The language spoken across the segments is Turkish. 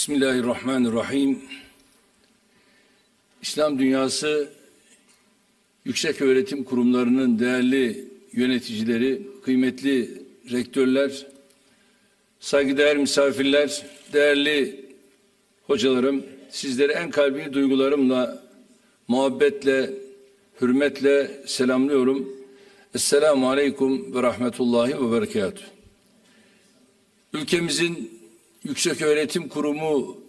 Bismillahirrahmanirrahim. İslam dünyası yükseköğretim kurumlarının değerli yöneticileri, kıymetli rektörler, saygıdeğer misafirler, değerli hocalarım, sizleri en kalbi duygularımla, muhabbetle, hürmetle selamlıyorum. Esselamu Aleyküm ve Rahmetullahi ve Berekatuhu. Ülkemizin Yükseköğretim Kurumu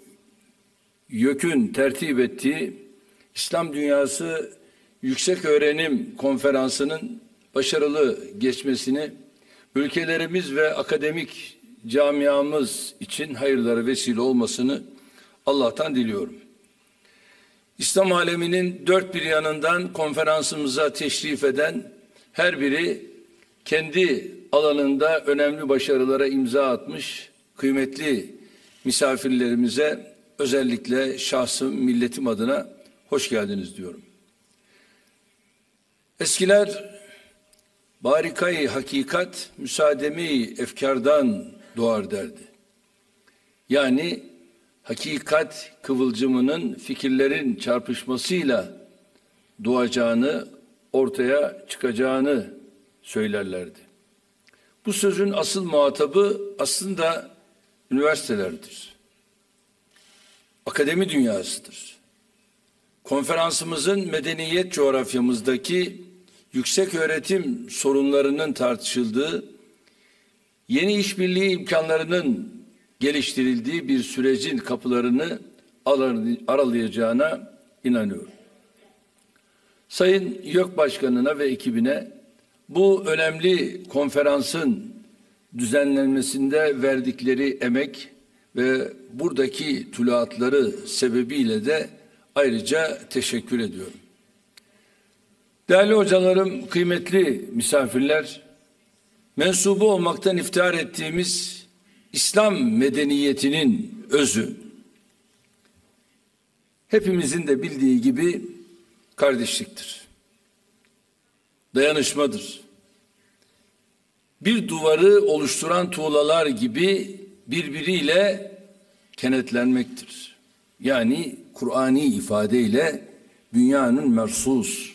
YÖK'ün tertip ettiği İslam Dünyası Yükseköğrenim Konferansı'nın başarılı geçmesini ülkelerimiz ve akademik camiamız için hayırlara vesile olmasını Allah'tan diliyorum. İslam aleminin dört bir yanından konferansımıza teşrif eden her biri kendi alanında önemli başarılara imza atmış kıymetli misafirlerimize özellikle şahsım, milletim adına hoş geldiniz diyorum. Eskiler barikayı hakikat, müsaademe-i efkardan doğar derdi. Yani hakikat kıvılcımının fikirlerin çarpışmasıyla doğacağını, ortaya çıkacağını söylerlerdi. Bu sözün asıl muhatabı aslında üniversitelerdir. Akademi dünyasıdır. Konferansımızın medeniyet coğrafyamızdaki yüksek öğretim sorunlarının tartışıldığı, yeni işbirliği imkanlarının geliştirildiği bir sürecin kapılarını aralayacağına inanıyorum. Sayın YÖK Başkanı'na ve ekibine bu önemli konferansın düzenlenmesinde verdikleri emek ve buradaki tuluatları sebebiyle de ayrıca teşekkür ediyorum. Değerli hocalarım, kıymetli misafirler, mensubu olmaktan iftihar ettiğimiz İslam medeniyetinin özü, hepimizin de bildiği gibi kardeşliktir, dayanışmadır. Bir duvarı oluşturan tuğlalar gibi birbiriyle kenetlenmektir. Yani Kur'ani ifadeyle dünyanın mersus,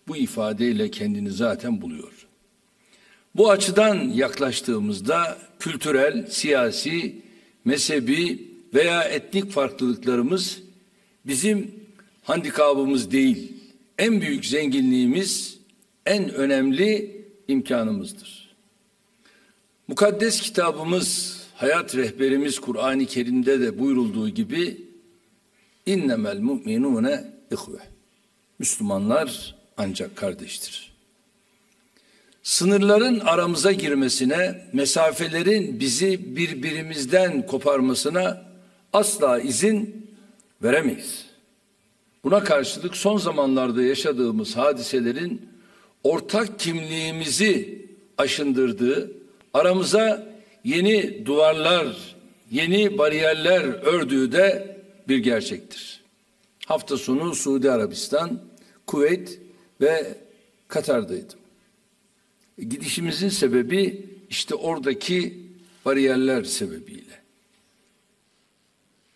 bu ifadeyle kendini zaten buluyor. Bu açıdan yaklaştığımızda kültürel, siyasi, mezhebi veya etnik farklılıklarımız bizim handikapımız değil, en büyük zenginliğimiz, en önemli imkanımızdır. Mukaddes kitabımız, hayat rehberimiz Kur'an-ı Kerim'de de buyurulduğu gibi innemel mu'minune ihve. Müslümanlar ancak kardeştir. Sınırların aramıza girmesine, mesafelerin bizi birbirimizden koparmasına asla izin veremeyiz. Buna karşılık son zamanlarda yaşadığımız hadiselerin ortak kimliğimizi aşındırdığı, aramıza yeni duvarlar, yeni bariyerler ördüğü de bir gerçektir. Hafta sonu Suudi Arabistan, Kuveyt ve Katar'daydım. Gidişimizin sebebi işte oradaki bariyerler sebebiyle.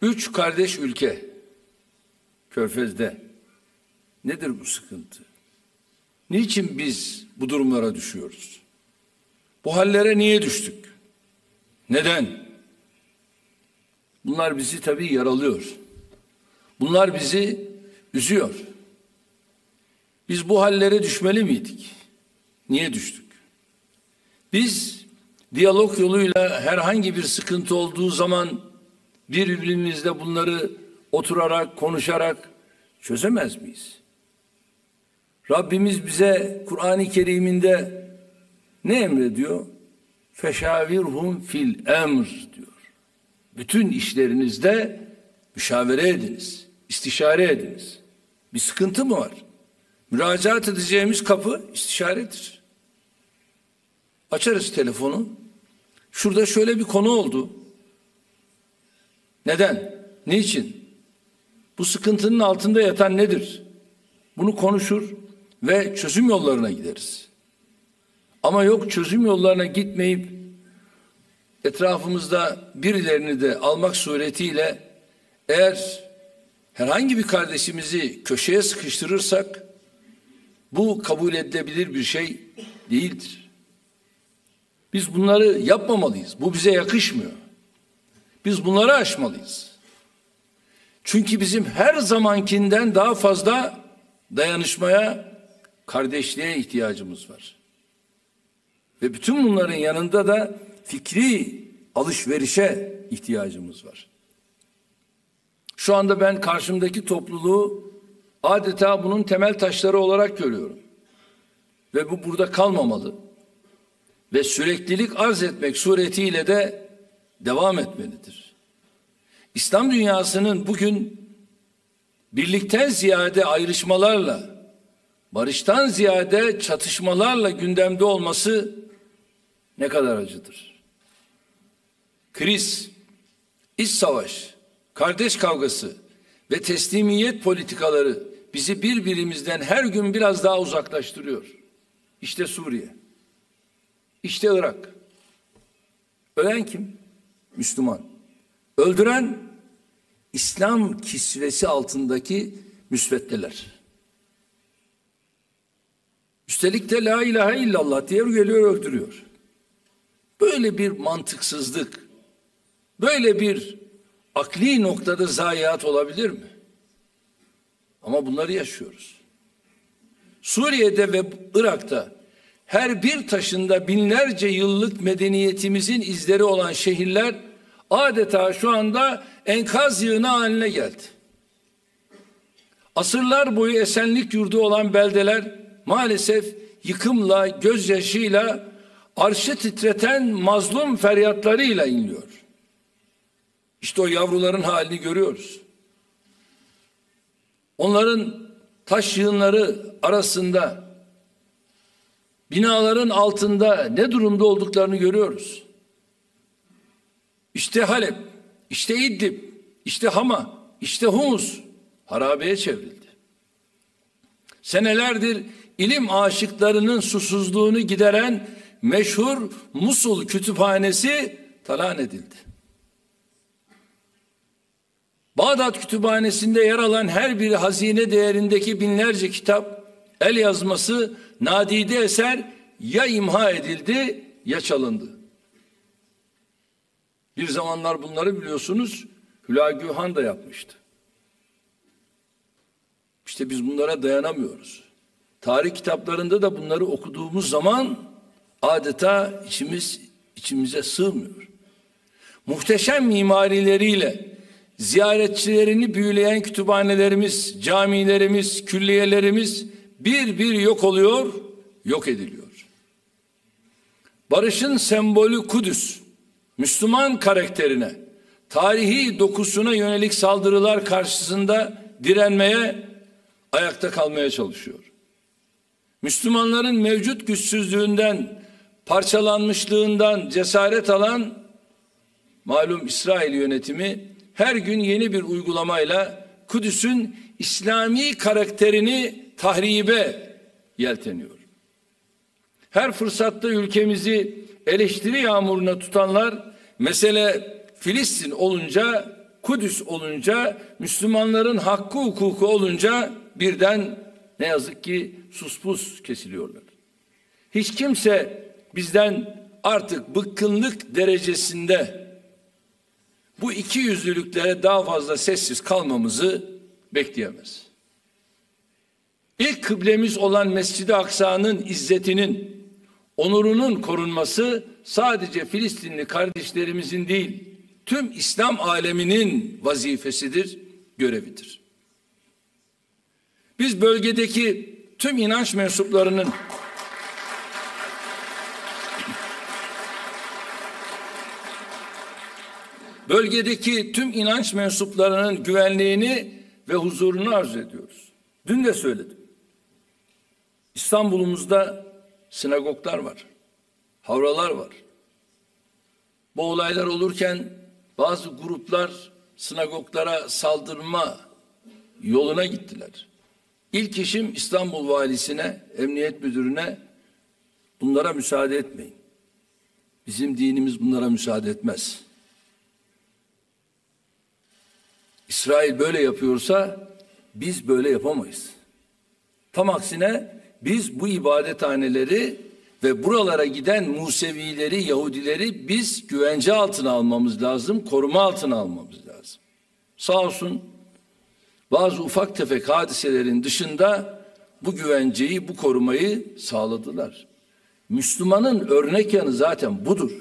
3 kardeş ülke Körfez'de. Nedir bu sıkıntı? Niçin biz bu durumlara düşüyoruz? Bu hallere niye düştük? Neden? Bunlar bizi tabii yaralıyor. Bunlar bizi üzüyor. Biz bu hallere düşmeli miydik? Niye düştük? Biz diyalog yoluyla herhangi bir sıkıntı olduğu zaman birbirimizle bunları oturarak, konuşarak çözemez miyiz? Rabbimiz bize Kur'an-ı Kerim'inde ne emrediyor? Feşavirhum fil emr diyor. Bütün işlerinizde müşavere ediniz, istişare ediniz. Bir sıkıntı mı var? Müracaat edeceğimiz kapı istişaredir. Açarız telefonu. Şurada şöyle bir konu oldu. Neden? Niçin? Bu sıkıntının altında yatan nedir? Bunu konuşur ve çözüm yollarına gideriz. Ama yok, çözüm yollarına gitmeyip etrafımızda birilerini de almak suretiyle eğer herhangi bir kardeşimizi köşeye sıkıştırırsak bu kabul edilebilir bir şey değildir. Biz bunları yapmamalıyız. Bu bize yakışmıyor. Biz bunları aşmalıyız. Çünkü bizim her zamankinden daha fazla dayanışmaya, kardeşliğe ihtiyacımız var. Ve bütün bunların yanında da fikri alışverişe ihtiyacımız var. Şu anda ben karşımdaki topluluğu adeta bunun temel taşları olarak görüyorum. Ve bu burada kalmamalı. Ve süreklilik arz etmek suretiyle de devam etmelidir. İslam dünyasının bugün birlikten ziyade ayrışmalarla, barıştan ziyade çatışmalarla gündemde olması ne kadar acıdır. Kriz, iç savaş, kardeş kavgası ve teslimiyet politikaları bizi birbirimizden her gün biraz daha uzaklaştırıyor. İşte Suriye, işte Irak. Ölen kim? Müslüman. Öldüren İslam kisvesi altındaki müsveddeler. Üstelik de la ilahe illallah diye geliyor öldürüyor. Böyle bir mantıksızlık, böyle bir akli noktada zayiat olabilir mi? Ama bunları yaşıyoruz. Suriye'de ve Irak'ta her bir taşında binlerce yıllık medeniyetimizin izleri olan şehirler adeta şu anda enkaz yığını haline geldi. Asırlar boyu esenlik yurdu olan beldeler maalesef yıkımla, gözyaşıyla, arşı titreten mazlum feryatlarıyla inliyor. İşte o yavruların halini görüyoruz. Onların taş yığınları arasında, binaların altında ne durumda olduklarını görüyoruz. İşte Halep, işte İdlib, işte Hama, işte Humus harabeye çevrildi. Senelerdir ilim aşıklarının susuzluğunu gideren meşhur Musul kütüphanesi talan edildi. Bağdat Kütüphanesi'nde yer alan her bir hazine değerindeki binlerce kitap, el yazması, nadide eser ya imha edildi ya çalındı. Bir zamanlar bunları biliyorsunuz Hülagü Han da yapmıştı. İşte biz bunlara dayanamıyoruz. Tarih kitaplarında da bunları okuduğumuz zaman adeta içimize sığmıyor. Muhteşem mimarileriyle ziyaretçilerini büyüleyen kütüphanelerimiz, camilerimiz, külliyelerimiz bir bir yok oluyor, yok ediliyor. Barışın sembolü Kudüs, Müslüman karakterine, tarihi dokusuna yönelik saldırılar karşısında direnmeye, ayakta kalmaya çalışıyor. Müslümanların mevcut güçsüzlüğünden, parçalanmışlığından cesaret alan malum İsrail yönetimi her gün yeni bir uygulamayla Kudüs'ün İslami karakterini tahribe yelteniyor. Her fırsatta ülkemizi eleştiri yağmuruna tutanlar mesele Filistin olunca, Kudüs olunca, Müslümanların hakkı hukuku olunca birden ne yazık ki suspus kesiliyorlar. Hiç kimse bizden artık bıkkınlık derecesinde bu ikiyüzlülüklere daha fazla sessiz kalmamızı bekleyemez. İlk kıblemiz olan Mescid-i Aksa'nın izzetinin, onurunun korunması sadece Filistinli kardeşlerimizin değil, tüm İslam aleminin vazifesidir, görevidir. Biz bölgedeki tüm inanç mensuplarının güvenliğini ve huzurunu arzu ediyoruz. Dün de söyledim. İstanbul'umuzda sinagoglar var, havralar var. Bu olaylar olurken bazı gruplar sinagoglara saldırma yoluna gittiler. İlk işim İstanbul Valisi'ne, Emniyet Müdürü'ne bunlara müsaade etmeyin. Bizim dinimiz bunlara müsaade etmez. İsrail böyle yapıyorsa biz böyle yapamayız. Tam aksine biz bu ibadethaneleri ve buralara giden Musevileri, Yahudileri biz güvence altına almamız lazım, koruma altına almamız lazım. Sağ olsun bazı ufak tefek hadiselerin dışında bu güvenceyi, bu korumayı sağladılar. Müslümanın örnek yanı zaten budur.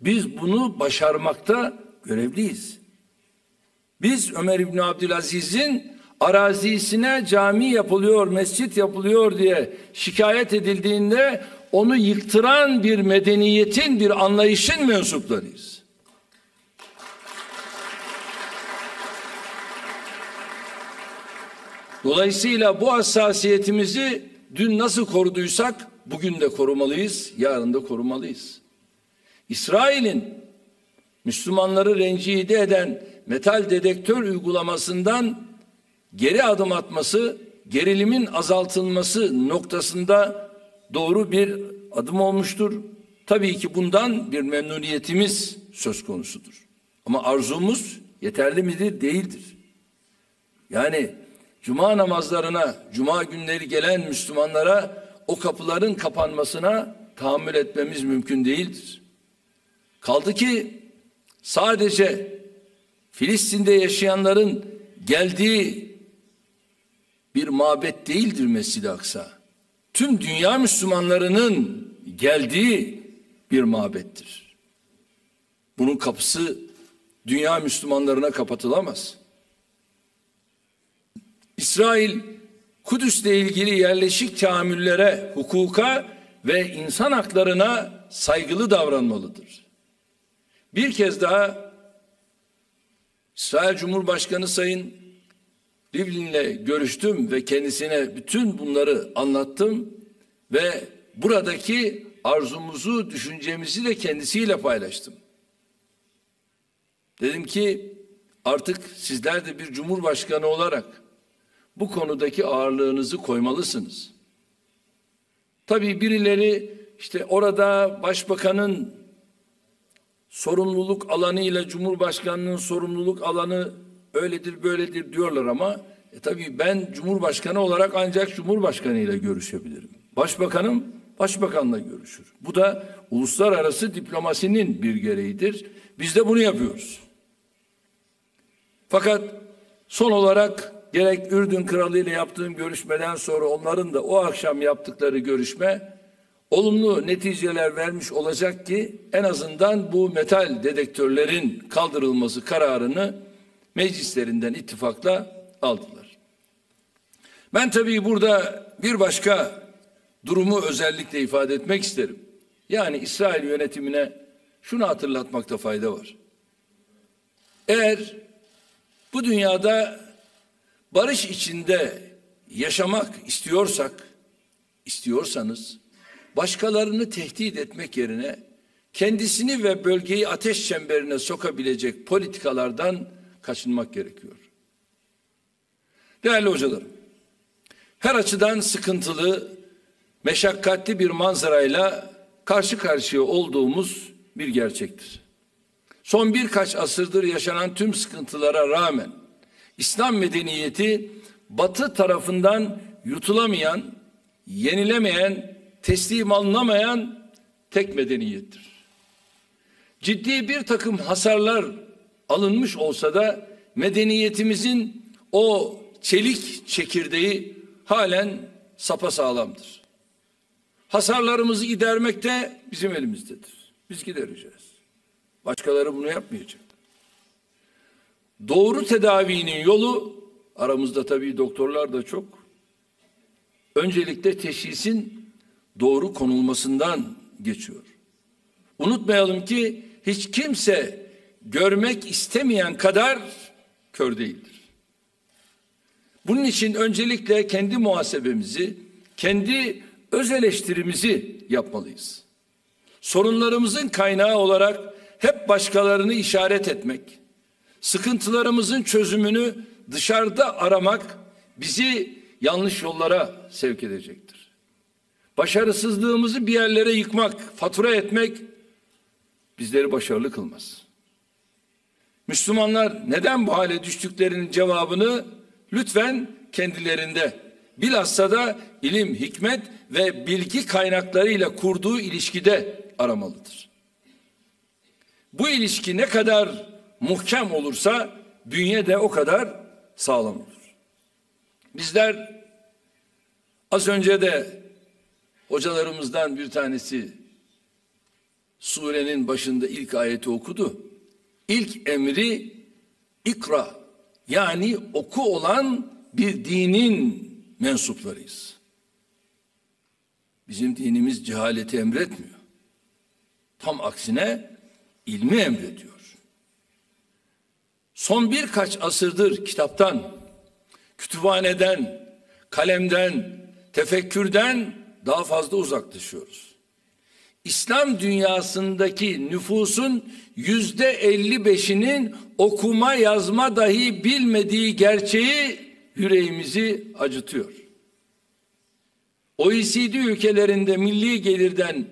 Biz bunu başarmakta görevliyiz. Biz Ömer İbni Abdülaziz'in arazisine cami yapılıyor, mescit yapılıyor diye şikayet edildiğinde onu yıktıran bir medeniyetin, bir anlayışın mensuplarıyız. Dolayısıyla bu hassasiyetimizi dün nasıl koruduysak bugün de korumalıyız, yarın da korumalıyız. İsrail'in Müslümanları rencide eden metal dedektör uygulamasından geri adım atması, gerilimin azaltılması noktasında doğru bir adım olmuştur. Tabii ki bundan bir memnuniyetimiz söz konusudur. Ama arzumuz yeterli midir? Değildir. Yani cuma namazlarına, cuma günleri gelen Müslümanlara o kapıların kapanmasına tahammül etmemiz mümkün değildir. Kaldı ki sadece Filistin'de yaşayanların geldiği bir mabet değildir Mescid-i Aksa. Tüm dünya Müslümanlarının geldiği bir mabettir. Bunun kapısı dünya Müslümanlarına kapatılamaz. İsrail, Kudüs'le ilgili yerleşik tahammüllere, hukuka ve insan haklarına saygılı davranmalıdır. Bir kez daha İsrail Cumhurbaşkanı Sayın Rivlin'le görüştüm ve kendisine bütün bunları anlattım ve buradaki arzumuzu, düşüncemizi de kendisiyle paylaştım. Dedim ki artık sizler de bir cumhurbaşkanı olarak bu konudaki ağırlığınızı koymalısınız. Tabii birileri işte orada başbakanın sorumluluk alanı ile Cumhurbaşkanının sorumluluk alanı öyledir böyledir diyorlar ama tabii ben Cumhurbaşkanı olarak ancak Cumhurbaşkanı ile görüşebilirim. Başbakanım Başbakanla görüşür. Bu da uluslararası diplomasinin bir gereğidir. Biz de bunu yapıyoruz. Fakat son olarak gerek Ürdün Kralı ile yaptığım görüşmeden sonra onların da o akşam yaptıkları görüşme olumlu neticeler vermiş olacak ki en azından bu metal dedektörlerin kaldırılması kararını meclislerinden ittifakla aldılar. Ben tabii burada bir başka durumu özellikle ifade etmek isterim. Yani İsrail yönetimine şunu hatırlatmakta fayda var. Eğer bu dünyada barış içinde yaşamak istiyorsanız başkalarını tehdit etmek yerine kendisini ve bölgeyi ateş çemberine sokabilecek politikalardan kaçınmak gerekiyor. Değerli hocalarım, her açıdan sıkıntılı, meşakkatli bir manzarayla karşı karşıya olduğumuz bir gerçektir. Son birkaç asırdır yaşanan tüm sıkıntılara rağmen İslam medeniyeti Batı tarafından yutulamayan, yenilemeyen, teslim alınamayan tek medeniyettir. Ciddi bir takım hasarlar alınmış olsa da medeniyetimizin o çelik çekirdeği halen sapasağlamdır. Hasarlarımızı gidermek de bizim elimizdedir. Biz gidereceğiz. Başkaları bunu yapmayacak. Doğru tedavinin yolu, aramızda tabii doktorlar da çok, öncelikle teşhisin doğru konulmasından geçiyor. Unutmayalım ki hiç kimse görmek istemeyen kadar kör değildir. Bunun için öncelikle kendi muhasebemizi, kendi öz eleştirimizi yapmalıyız. Sorunlarımızın kaynağı olarak hep başkalarını işaret etmek, sıkıntılarımızın çözümünü dışarıda aramak bizi yanlış yollara sevk edecektir. Başarısızlığımızı bir yerlere yıkmak, fatura etmek bizleri başarılı kılmaz. Müslümanlar neden bu hale düştüklerinin cevabını lütfen kendilerinde, bilhassa da ilim, hikmet ve bilgi kaynaklarıyla kurduğu ilişkide aramalıdır. Bu ilişki ne kadar muhkem olursa bünye de o kadar sağlam olur. Bizler az önce de hocalarımızdan bir tanesi surenin başında ilk ayeti okudu. İlk emri ikra, yani oku olan bir dinin mensuplarıyız. Bizim dinimiz cehaleti emretmiyor. Tam aksine ilmi emrediyor. Son birkaç asırdır kitaptan, kütüphaneden, kalemden, tefekkürden daha fazla uzaklaşıyoruz. İslam dünyasındaki nüfusun %55'inin okuma yazma dahi bilmediği gerçeği yüreğimizi acıtıyor. OECD ülkelerinde milli gelirden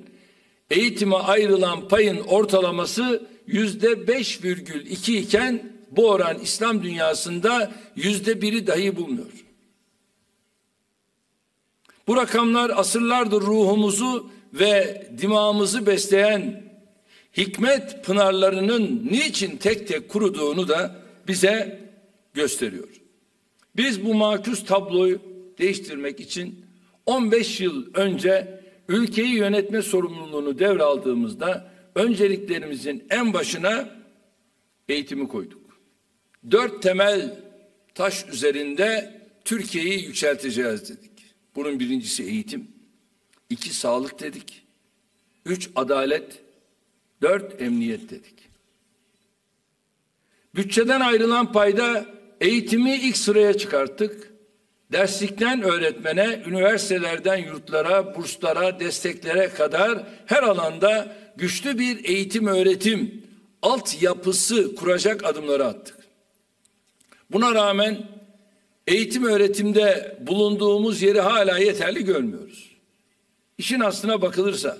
eğitime ayrılan payın ortalaması %5,2 iken bu oran İslam dünyasında %1'i dahi bulmuyor. Bu rakamlar asırlardır ruhumuzu ve dimağımızı besleyen hikmet pınarlarının niçin tek tek kuruduğunu da bize gösteriyor. Biz bu makus tabloyu değiştirmek için 15 yıl önce ülkeyi yönetme sorumluluğunu devraldığımızda önceliklerimizin en başına eğitimi koyduk. 4 temel taş üzerinde Türkiye'yi yükselteceğiz dedik. Bunun birincisi eğitim, 2 sağlık dedik, 3 adalet, 4 emniyet dedik. Bütçeden ayrılan payda eğitimi ilk sıraya çıkarttık. Derslikten öğretmene, üniversitelerden yurtlara, burslara, desteklere kadar her alanda güçlü bir eğitim öğretim altyapısı kuracak adımları attık. Buna rağmen eğitim öğretimde bulunduğumuz yeri hala yeterli görmüyoruz. İşin aslına bakılırsa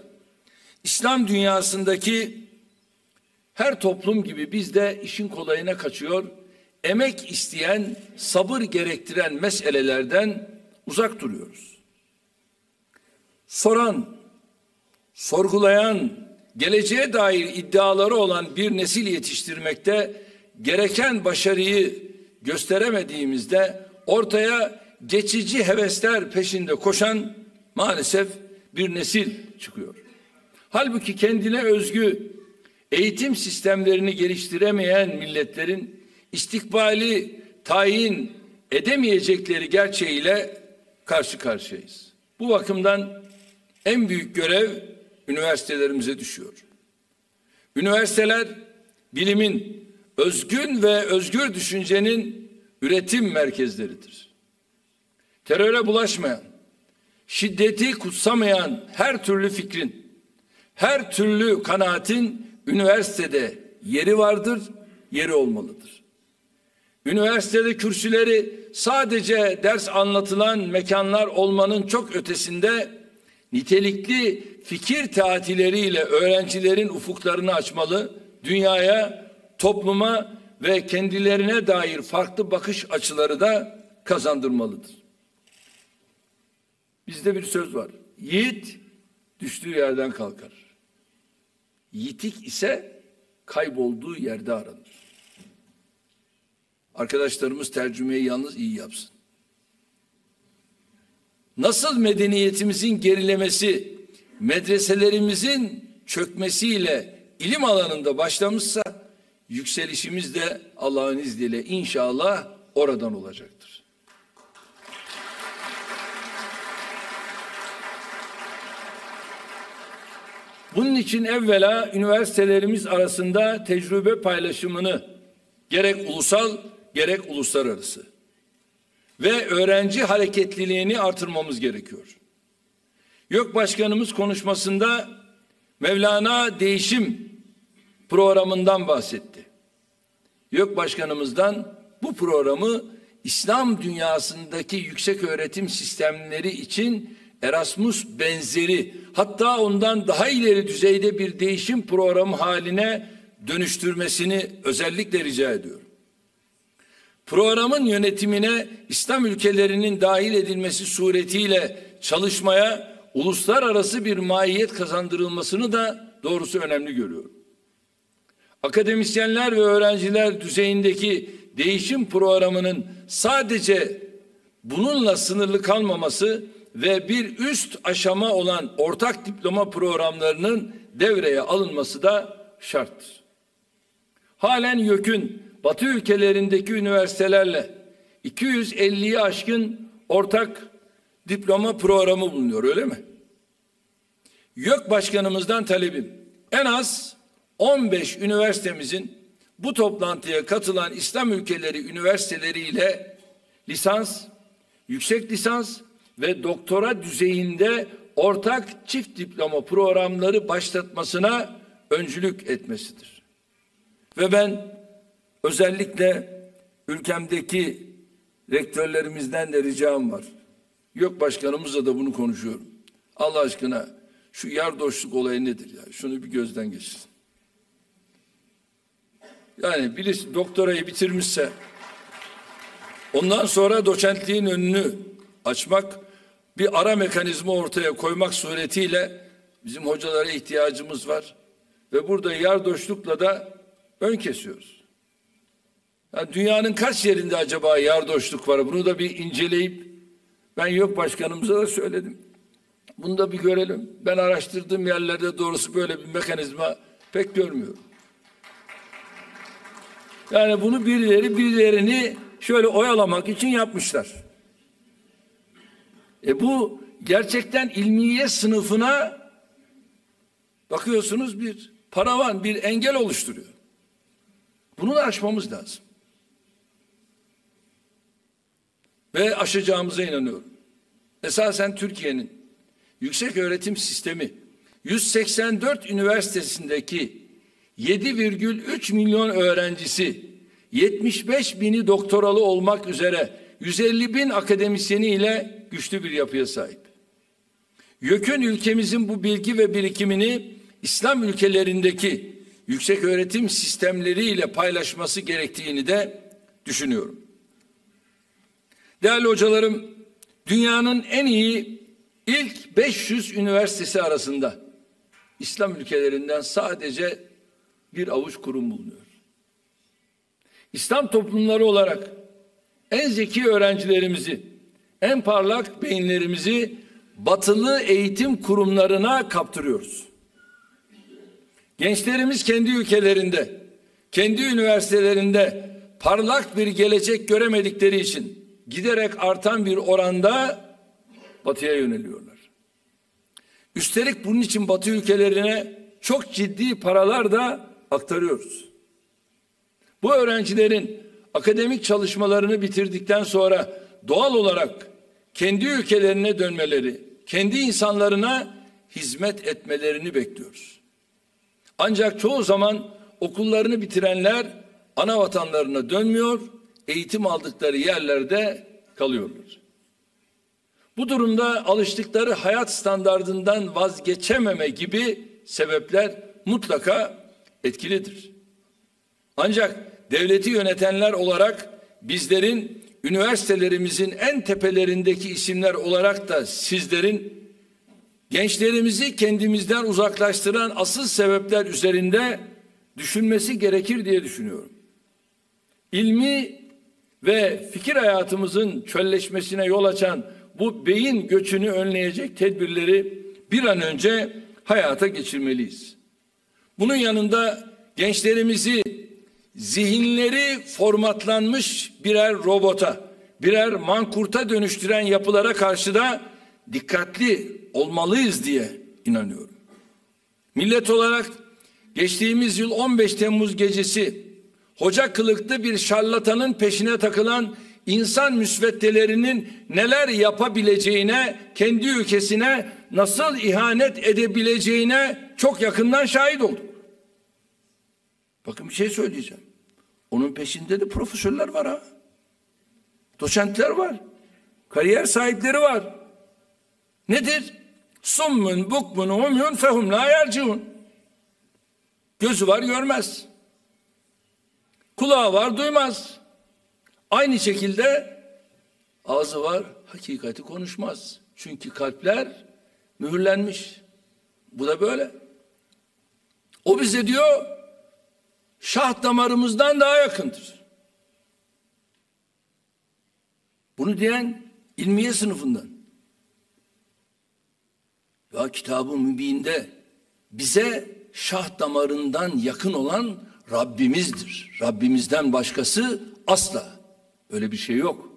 İslam dünyasındaki her toplum gibi biz de işin kolayına kaçıyor, emek isteyen, sabır gerektiren meselelerden uzak duruyoruz. Soran, sorgulayan, geleceğe dair iddiaları olan bir nesil yetiştirmekte gereken başarıyı gösteremediğimizde ortaya geçici hevesler peşinde koşan maalesef bir nesil çıkıyor. Halbuki kendine özgü eğitim sistemlerini geliştiremeyen milletlerin istikbali tayin edemeyecekleri gerçeğiyle karşı karşıyayız. Bu bakımdan en büyük görev üniversitelerimize düşüyor. Üniversiteler bilimin, özgün ve özgür düşüncenin üretim merkezleridir. Teröre bulaşmayan, şiddeti kutsamayan her türlü fikrin, her türlü kanaatin üniversitede yeri vardır, yeri olmalıdır. Üniversitede kürsüleri sadece ders anlatılan mekanlar olmanın çok ötesinde nitelikli fikir tatileriyle öğrencilerin ufuklarını açmalı, dünyaya, topluma ve kendilerine dair farklı bakış açıları da kazandırmalıdır. Bizde bir söz var. Yiğit düştüğü yerden kalkar. Yitik ise kaybolduğu yerde aranır. Arkadaşlarımız tercümeyi yalnız iyi yapsın. Nasıl medeniyetimizin gerilemesi, medreselerimizin çökmesiyle ilim alanında başlamışsa, yükselişimiz de Allah'ın izniyle inşallah oradan olacaktır. Bunun için evvela üniversitelerimiz arasında tecrübe paylaşımını gerek ulusal gerek uluslararası ve öğrenci hareketliliğini artırmamız gerekiyor. YÖK Başkanımız konuşmasında Mevlana Değişim programından bahsetti. YÖK Başkanımızdan bu programı İslam dünyasındaki yüksek öğretim sistemleri için Erasmus benzeri, hatta ondan daha ileri düzeyde bir değişim programı haline dönüştürmesini özellikle rica ediyorum. Programın yönetimine İslam ülkelerinin dahil edilmesi suretiyle çalışmaya uluslararası bir mahiyet kazandırılmasını da doğrusu önemli görüyorum. Akademisyenler ve öğrenciler düzeyindeki değişim programının sadece bununla sınırlı kalmaması ve bir üst aşama olan ortak diploma programlarının devreye alınması da şarttır. Halen YÖK'ün Batı ülkelerindeki üniversitelerle 250'yi aşkın ortak diploma programı bulunuyor, öyle mi? YÖK Başkanımızdan talebim, en az 15 üniversitemizin bu toplantıya katılan İslam ülkeleri üniversiteleriyle lisans, yüksek lisans ve doktora düzeyinde ortak çift diploma programları başlatmasına öncülük etmesidir. Ve ben özellikle ülkemdeki rektörlerimizden de ricam var. YÖK Başkanımızla da bunu konuşuyorum. Allah aşkına şu yardoşluk olayı nedir ya? Şunu bir gözden geçirin. Yani birisi doktorayı bitirmişse ondan sonra doçentliğin önünü açmak, bir ara mekanizma ortaya koymak suretiyle bizim hocalara ihtiyacımız var. Ve burada yardoşlukla da ön kesiyoruz. Yani dünyanın kaç yerinde acaba yardoşluk var? Bunu da bir inceleyip ben YÖK Başkanımıza da söyledim. Bunu da bir görelim. Ben araştırdığım yerlerde doğrusu böyle bir mekanizma pek görmüyorum. Yani bunu birilerini şöyle oyalamak için yapmışlar. Bu gerçekten ilmiye sınıfına bakıyorsunuz bir paravan, bir engel oluşturuyor. Bunu da aşmamız lazım. Ve aşacağımıza inanıyorum. Esasen Türkiye'nin yüksek öğretim sistemi 184 üniversitesindeki 7,3 milyon öğrencisi, 75 bini doktoralı olmak üzere 150 bin akademisyeni ile güçlü bir yapıya sahip. YÖK'ün ülkemizin bu bilgi ve birikimini İslam ülkelerindeki yüksek öğretim sistemleriyle paylaşması gerektiğini de düşünüyorum. Değerli hocalarım, dünyanın en iyi ilk 500 üniversitesi arasında İslam ülkelerinden sadece bir avuç kurum bulunuyor. İslam toplumları olarak en zeki öğrencilerimizi, en parlak beyinlerimizi batılı eğitim kurumlarına kaptırıyoruz. Gençlerimiz kendi ülkelerinde, kendi üniversitelerinde parlak bir gelecek göremedikleri için giderek artan bir oranda batıya yöneliyorlar. Üstelik bunun için batı ülkelerine çok ciddi paralar da aktarıyoruz. Bu öğrencilerin akademik çalışmalarını bitirdikten sonra doğal olarak kendi ülkelerine dönmeleri, kendi insanlarına hizmet etmelerini bekliyoruz. Ancak çoğu zaman okullarını bitirenler ana vatanlarına dönmüyor, eğitim aldıkları yerlerde kalıyorlar. Bu durumda alıştıkları hayat standardından vazgeçememe gibi sebepler mutlaka etkilidir. Ancak devleti yönetenler olarak bizlerin üniversitelerimizin en tepelerindeki isimler olarak da sizlerin gençlerimizi kendimizden uzaklaştıran asıl sebepler üzerinde düşünmesi gerekir diye düşünüyorum. İlmi ve fikir hayatımızın çölleşmesine yol açan bu beyin göçünü önleyecek tedbirleri bir an önce hayata geçirmeliyiz. Bunun yanında gençlerimizi zihinleri formatlanmış birer robota, birer mankurta dönüştüren yapılara karşı da dikkatli olmalıyız diye inanıyorum. Millet olarak geçtiğimiz yıl 15 Temmuz gecesi hoca kılıklı bir şarlatanın peşine takılan insan müsveddelerinin neler yapabileceğine, kendi ülkesine nasıl ihanet edebileceğine çok yakından şahit olduk. Bakın bir şey söyleyeceğim. Onun peşinde de profesörler var ha. Doçentler var. Kariyer sahipleri var. Nedir? Summun bukmun umyun fehum la yerciun. Gözü var görmez. Kulağı var, duymaz. Aynı şekilde ağzı var, hakikati konuşmaz. Çünkü kalpler mühürlenmiş. Bu da böyle. O bize diyor, şah damarımızdan daha yakındır. Bunu diyen ilmiye sınıfından. Ya Kitab-ı Mübin'de bize şah damarından yakın olan Rabbimizdir. Rabbimizden başkası asla. Öyle bir şey yok.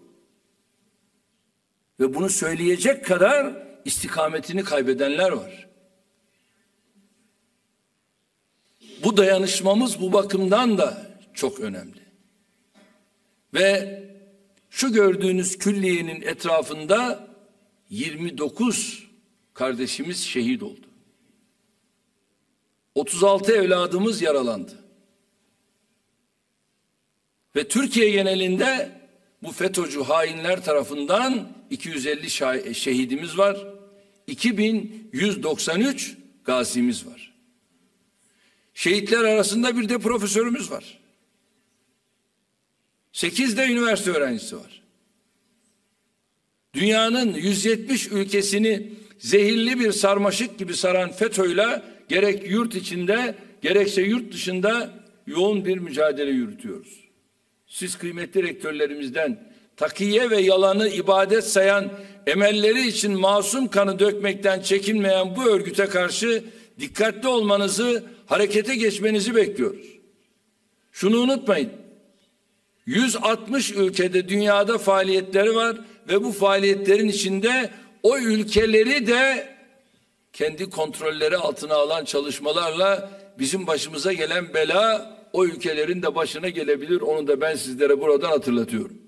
Ve bunu söyleyecek kadar istikametini kaybedenler var. Bu dayanışmamız bu bakımdan da çok önemli. Ve şu gördüğünüz külliyenin etrafında 29 kardeşimiz şehit oldu. 36 evladımız yaralandı. Ve Türkiye genelinde bu FETÖ'cü hainler tarafından 250 şehidimiz var. 2193 gazimiz var. Şehitler arasında bir de profesörümüz var. 8 de üniversite öğrencisi var. Dünyanın 170 ülkesini zehirli bir sarmaşık gibi saran FETÖ'yle gerek yurt içinde gerekse yurt dışında yoğun bir mücadele yürütüyoruz. Siz kıymetli rektörlerimizden takiye ve yalanı ibadet sayan, emelleri için masum kanı dökmekten çekinmeyen bu örgüte karşı dikkatli olmanızı, harekete geçmenizi bekliyoruz. Şunu unutmayın. 160 ülkede dünyada faaliyetleri var ve bu faaliyetlerin içinde o ülkeleri de kendi kontrolleri altına alan çalışmalarla bizim başımıza gelen bela o ülkelerin de başına gelebilir. Onu da ben sizlere buradan hatırlatıyorum.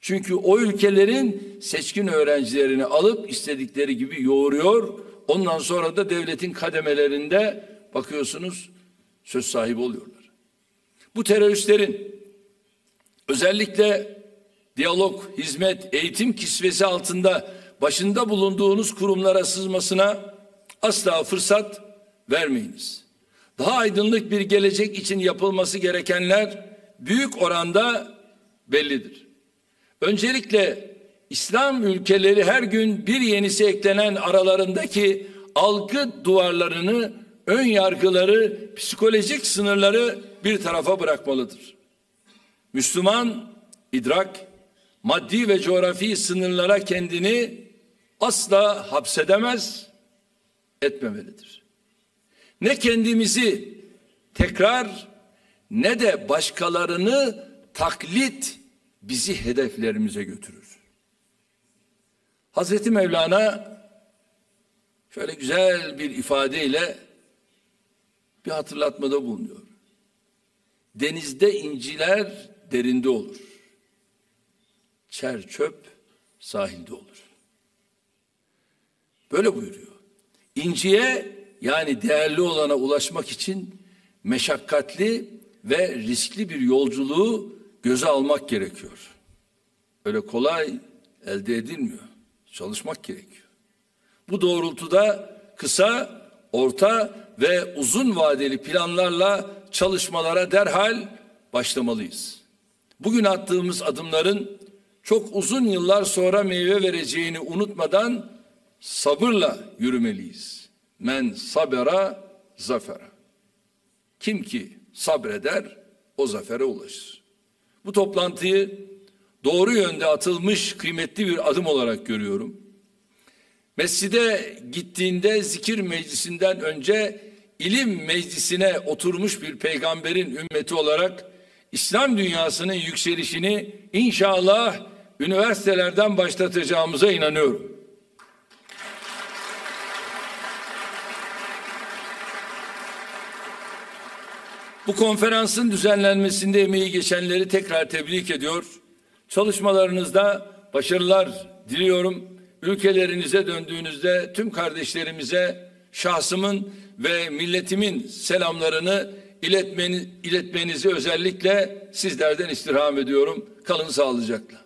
Çünkü o ülkelerin seçkin öğrencilerini alıp istedikleri gibi yoğuruyor. Ondan sonra da devletin kademelerinde bakıyorsunuz söz sahibi oluyorlar. Bu teröristlerin özellikle diyalog, hizmet, eğitim kisvesi altında başında bulunduğunuz kurumlara sızmasına asla fırsat vermeyiniz. Daha aydınlık bir gelecek için yapılması gerekenler büyük oranda bellidir. Öncelikle İslam ülkeleri her gün bir yenisi eklenen aralarındaki algı duvarlarını, ön yargıları, psikolojik sınırları bir tarafa bırakmalıdır. Müslüman idrak, maddi ve coğrafi sınırlara kendini asla hapsedemez, etmemelidir. Ne kendimizi tekrar ne de başkalarını taklit bizi hedeflerimize götürür. Hazreti Mevlana şöyle güzel bir ifadeyle bir hatırlatmada bulunuyor. Denizde inciler derinde olur. Çer çöp sahilde olur. Böyle buyuruyor. İnciye yani değerli olana ulaşmak için meşakkatli ve riskli bir yolculuğu göze almak gerekiyor. Öyle kolay elde edilmiyor. Çalışmak gerekiyor. Bu doğrultuda kısa, orta ve uzun vadeli planlarla çalışmalara derhal başlamalıyız. Bugün attığımız adımların çok uzun yıllar sonra meyve vereceğini unutmadan sabırla yürümeliyiz. Men sabera zafera. Kim ki sabreder o zafere ulaşır. Bu toplantıyı doğru yönde atılmış kıymetli bir adım olarak görüyorum. Mescide gittiğinde zikir meclisinden önce ilim meclisine oturmuş bir peygamberin ümmeti olarak İslam dünyasının yükselişini inşallah üniversitelerden başlatacağımıza inanıyorum. Bu konferansın düzenlenmesinde emeği geçenleri tekrar tebrik ediyor. Çalışmalarınızda başarılar diliyorum. Ülkelerinize döndüğünüzde tüm kardeşlerimize şahsımın ve milletimin selamlarını iletmenizi özellikle sizlerden istirham ediyorum. Kalın sağlıcakla.